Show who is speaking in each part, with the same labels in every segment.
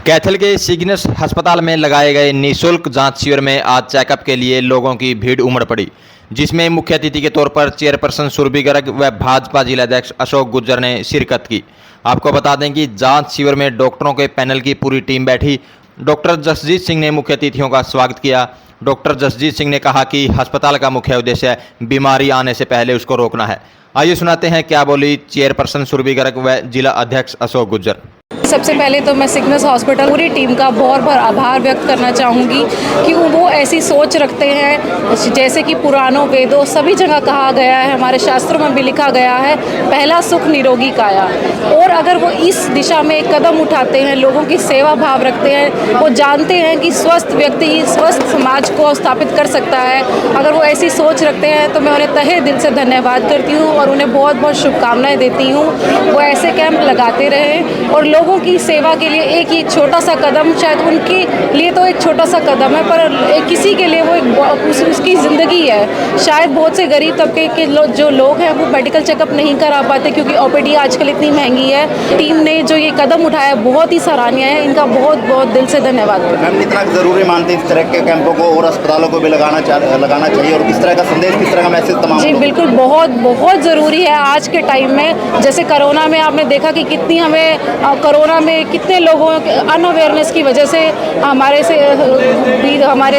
Speaker 1: कैथल के सिग्नस अस्पताल में लगाए गए निःशुल्क जांच शिविर में आज चेकअप के लिए लोगों की भीड़ उमड़ पड़ी, जिसमें मुख्य अतिथि के तौर पर चेयरपर्सन सुरभि गर्ग व भाजपा जिलाध्यक्ष अशोक गुर्जर ने शिरकत की। आपको बता दें कि जांच शिविर में डॉक्टरों के पैनल की पूरी टीम बैठी। डॉक्टर जसजीत सिंह ने मुख्य अतिथियों का स्वागत किया। डॉक्टर जसजीत सिंह ने कहा कि अस्पताल का मुख्य उद्देश्य बीमारी आने से पहले उसको रोकना है। आइए सुनाते हैं क्या बोली चेयरपर्सन सुरभि गर्ग व जिला अध्यक्ष अशोक गुर्जर।
Speaker 2: सबसे पहले तो मैं सिग्नस हॉस्पिटल पूरी टीम का बहुत बहुत आभार व्यक्त करना चाहूँगी कि वो ऐसी सोच रखते हैं, जैसे कि पुराणों वेदों सभी जगह कहा गया है, हमारे शास्त्रों में भी लिखा गया है, पहला सुख निरोगी काया। और अगर वो इस दिशा में एक कदम उठाते हैं, लोगों की सेवा भाव रखते हैं, वो जानते हैं कि स्वस्थ व्यक्ति ही स्वस्थ समाज को स्थापित कर सकता है। अगर वो ऐसी सोच रखते हैं तो मैं उन्हें तहे दिल से धन्यवाद करती हूँ और उन्हें बहुत बहुत शुभकामनाएँ देती हूँ। वो ऐसे कैंप लगाते रहें और लोगों की सेवा के लिए एक छोटा सा कदम, शायद उनके लिए तो एक छोटा सा कदम है, पर किसी के लिए वो उसकी ज़िंदगी है। शायद बहुत से गरीब तबके के जो लोग हैं वो मेडिकल चेकअप नहीं करा पाते क्योंकि ओपीडी आजकल इतनी महंगी है। टीम ने जो ये कदम उठाया बहुत ही सराहनीय है, इनका बहुत बहुत दिल से धन्यवाद।
Speaker 3: मैम, इतना ज़रूरी मानते हैं इस तरह के कैंपों को और अस्पतालों को भी लगाना चाहिए और किस तरह का संदेश, किस तरह का मैसेज तमाम?
Speaker 2: जी बिल्कुल, बहुत बहुत ज़रूरी है आज के टाइम में। जैसे कोरोना में आपने देखा कि कितनी हमें कोरोना में कितने लोगों अनअवेयरनेस की वजह से हमारे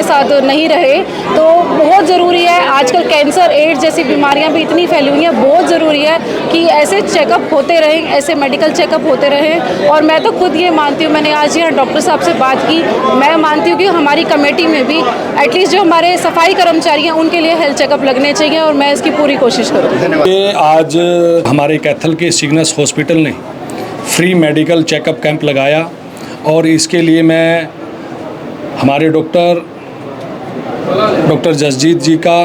Speaker 2: साथ नहीं रहे, तो बहुत ज़रूरी है। आजकल कैंसर, एड्स जैसी बीमारियां भी इतनी फैली हुई हैं, बहुत ज़रूरी है कि ऐसे चेकअप होते रहें, ऐसे मेडिकल चेकअप होते रहें। और मैं तो खुद ये मानती हूँ, मैंने आज यहाँ डॉक्टर साहब से बात की, मैं मानती हूँ कि हमारी कमेटी में भी एटलीस्ट जो हमारे सफाई कर्मचारी हैं उनके लिए हेल्थ चेकअप लगने चाहिए और मैं इसकी पूरी कोशिश करूँगी।
Speaker 4: आज हमारे कैथल के सिग्नस हॉस्पिटल ने फ्री मेडिकल चेकअप कैंप लगाया और इसके लिए मैं हमारे डॉक्टर जसजीत जी का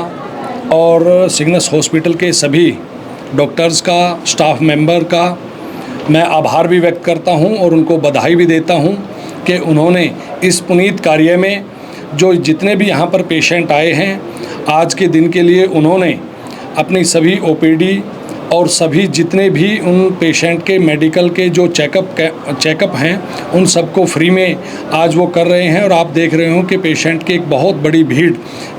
Speaker 4: और सिग्नस हॉस्पिटल के सभी डॉक्टर्स का, स्टाफ मेंबर का मैं आभार भी व्यक्त करता हूं और उनको बधाई भी देता हूं कि उन्होंने इस पुनीत कार्य में जो जितने भी यहां पर पेशेंट आए हैं, आज के दिन के लिए उन्होंने अपनी सभी ओपीडी और सभी जितने भी उन पेशेंट के मेडिकल के जो चेकअप हैं उन सबको फ्री में आज वो कर रहे हैं। और आप देख रहे हो कि पेशेंट की एक बहुत बड़ी भीड़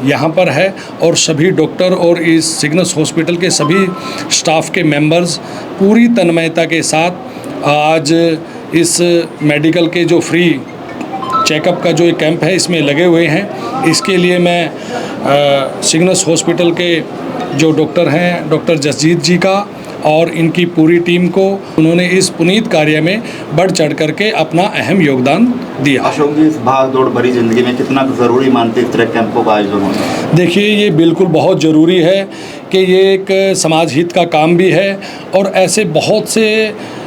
Speaker 4: यहाँ पर है और सभी डॉक्टर और इस सिग्नस हॉस्पिटल के सभी स्टाफ के मेंबर्स पूरी तन्मयता के साथ आज इस मेडिकल के जो फ्री चेकअप का जो एक कैंप है इसमें लगे हुए हैं। इसके लिए मैं सिग्नस हॉस्पिटल के जो डॉक्टर हैं, डॉक्टर जसजीत जी का और इनकी पूरी टीम को, उन्होंने इस पुनीत कार्य में बढ़ चढ़ करके अपना अहम योगदान दिया।
Speaker 3: अशोक जी, इस भाग दौड़ भरी जिंदगी में कितना ज़रूरी मानते हैं इस तरह कैंपों का आयोजन होना?
Speaker 4: देखिए, ये बिल्कुल बहुत ज़रूरी है कि ये एक समाज हित का काम भी है और ऐसे बहुत से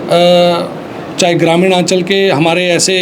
Speaker 4: चाहे ग्रामीण अंचल के हमारे ऐसे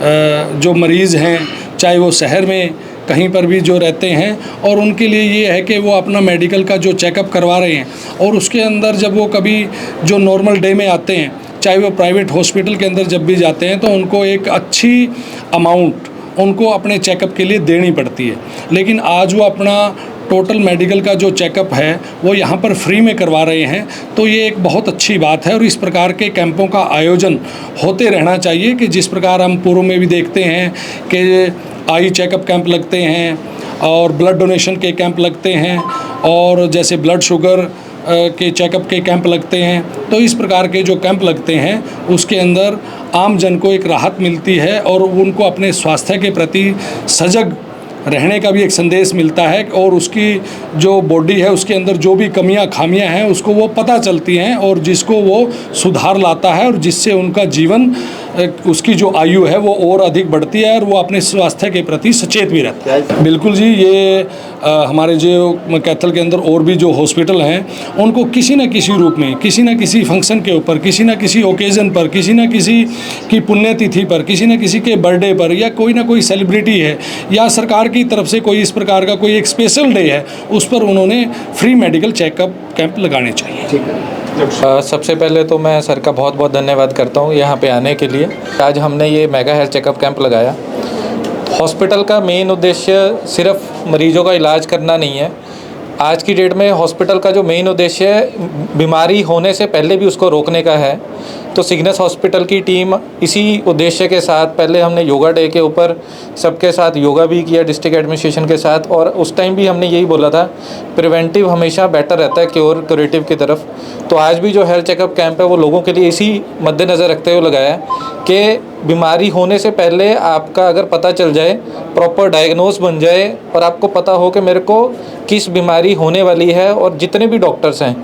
Speaker 4: जो मरीज़ हैं, चाहे वो शहर में कहीं पर भी जो रहते हैं, और उनके लिए ये है कि वो अपना मेडिकल का जो चेकअप करवा रहे हैं और उसके अंदर जब वो कभी जो नॉर्मल डे में आते हैं, चाहे वो प्राइवेट हॉस्पिटल के अंदर जब भी जाते हैं, तो उनको एक अच्छी अमाउंट उनको अपने चेकअप के लिए देनी पड़ती है। लेकिन आज वो अपना टोटल मेडिकल का जो चेकअप है वो यहाँ पर फ्री में करवा रहे हैं, तो ये एक बहुत अच्छी बात है। और इस प्रकार के कैंपों का आयोजन होते रहना चाहिए कि जिस प्रकार हम पूर्व में भी देखते हैं कि आई चेकअप कैंप लगते हैं और ब्लड डोनेशन के कैंप लगते हैं और जैसे ब्लड शुगर के चेकअप के कैंप लगते हैं, तो इस प्रकार के जो कैंप लगते हैं उसके अंदर आम जन को एक राहत मिलती है और उनको अपने स्वास्थ्य के प्रति सजग रहने का भी एक संदेश मिलता है और उसकी जो बॉडी है उसके अंदर जो भी कमियां खामियां हैं उसको वो पता चलती हैं और जिसको वो सुधार लाता है और जिससे उनका जीवन, उसकी जो आयु है वो और अधिक बढ़ती है और वो अपने स्वास्थ्य के प्रति सचेत भी रहता है। बिल्कुल जी, ये हमारे जो कैथल के अंदर और भी जो हॉस्पिटल हैं उनको किसी न किसी रूप में, किसी न किसी फंक्शन के ऊपर, किसी न किसी ओकेज़न पर, किसी न किसी की पुण्यतिथि पर, किसी न किसी के बर्थडे पर या कोई ना कोई सेलिब्रिटी है या सरकार की तरफ से कोई इस प्रकार का कोई एक स्पेशल डे है, उस पर उन्होंने फ्री मेडिकल चेकअप कैंप लगाने चाहिए।
Speaker 3: ठीक है।
Speaker 5: सबसे पहले तो मैं सर का बहुत बहुत धन्यवाद करता हूँ यहाँ पे आने के लिए। आज हमने ये मेगा हेल्थ चेकअप कैंप लगाया। हॉस्पिटल का मेन उद्देश्य सिर्फ मरीजों का इलाज करना नहीं है। आज की डेट में हॉस्पिटल का जो मेन उद्देश्य है बीमारी होने से पहले भी उसको रोकने का है। तो सिग्नस हॉस्पिटल की टीम इसी उद्देश्य के साथ पहले हमने योगा डे के ऊपर सबके साथ योगा भी किया डिस्ट्रिक्ट एडमिनिस्ट्रेशन के साथ, और उस टाइम भी हमने यही बोला था प्रिवेंटिव हमेशा बेटर रहता है क्यूरेटिव की तरफ। तो आज भी जो हेल्थ चेकअप कैंप है वो लोगों के लिए इसी मद्देनज़र रखते हुए लगाया है कि बीमारी होने से पहले आपका अगर पता चल जाए, प्रॉपर डायग्नोस बन जाए और आपको पता हो कि मेरे को किस बीमारी होने वाली है। और जितने भी डॉक्टर्स हैं,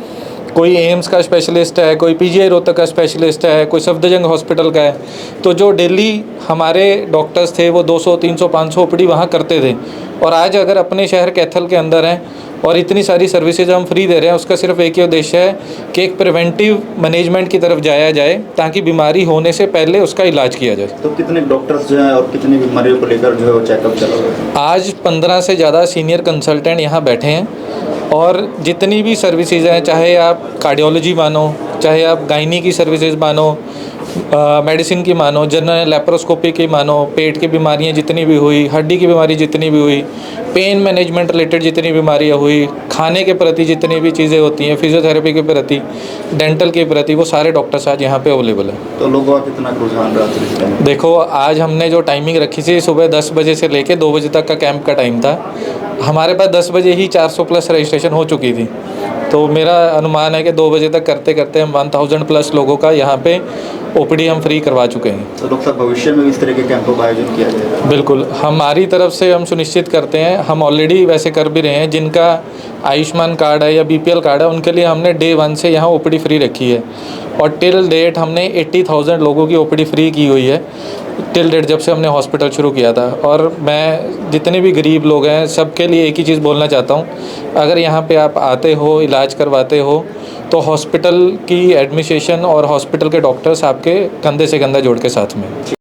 Speaker 5: कोई एम्स का स्पेशलिस्ट है, कोई पीजीआई रोहतक का स्पेशलिस्ट है, कोई सफदरजंग हॉस्पिटल का है, तो जो डेली हमारे डॉक्टर्स थे वो 200, 300, 500 ओपीडी वहाँ करते थे। और आज अगर अपने शहर कैथल के अंदर हैं और इतनी सारी सर्विसेज हम फ्री दे रहे हैं, उसका सिर्फ एक ही उद्देश्य है कि एक प्रिवेंटिव मैनेजमेंट की तरफ जाया जाए ताकि बीमारी होने से पहले उसका इलाज किया जाए।
Speaker 3: तो कितने डॉक्टर्स जो हैं और कितनी बीमारियों को लेकर जो है वो चेकअप चला हुआ है?
Speaker 5: आज 15 से ज़्यादा सीनियर कंसल्टेंट यहाँ बैठे हैं और जितनी भी सर्विसेज हैं, चाहे आप कार्डियोलॉजी मानो, चाहे आप गायनी की सर्विसेज मानो, मेडिसिन की मानो, जनरल लेप्रोस्कोपी की मानो, पेट की बीमारियां जितनी भी हुई, हड्डी की बीमारी जितनी भी हुई, पेन मैनेजमेंट रिलेटेड जितनी बीमारियां हुई, खाने के प्रति जितनी भी चीज़ें होती हैं, फिजियोथेरेपी के प्रति, डेंटल के प्रति, वो सारे डॉक्टर्स आज यहाँ पे अवेलेबल हैं।
Speaker 3: तो लोगों का कितना रुझान रहा था इस टाइम?
Speaker 5: देखो, आज हमने जो टाइमिंग रखी थी सुबह 10 बजे से लेके 2 बजे तक का कैंप का टाइम था। हमारे पास 10 बजे ही 400 प्लस रजिस्ट्रेशन हो चुकी थी। तो मेरा अनुमान है कि 2 बजे तक करते करते हम 1000 प्लस लोगों का यहाँ पे ओपीडी हम फ्री करवा चुके हैं।
Speaker 3: तो डॉक्टर साहब, भविष्य में भी इस तरह के कैंपों का आयोजन किया जाएगा?
Speaker 5: बिल्कुल, हमारी तरफ से हम सुनिश्चित करते हैं, हम ऑलरेडी वैसे कर भी रहे हैं। जिनका आयुष्मान कार्ड है या बीपीएल कार्ड है, उनके लिए हमने डे 1 से यहाँ ओपीडी फ्री रखी है और टिल डेट हमने 80,000 लोगों की ओपीडी फ्री की हुई है टिल डेट, जब से हमने हॉस्पिटल शुरू किया था। और मैं जितने भी गरीब लोग हैं सबके लिए एक ही चीज़ बोलना चाहता हूँ, अगर यहाँ पे आप आते हो, इलाज करवाते हो, तो हॉस्पिटल की एडमिनिस्ट्रेशन और हॉस्पिटल के डॉक्टर्स आपके कंधे से कंधा जोड़ के साथ में।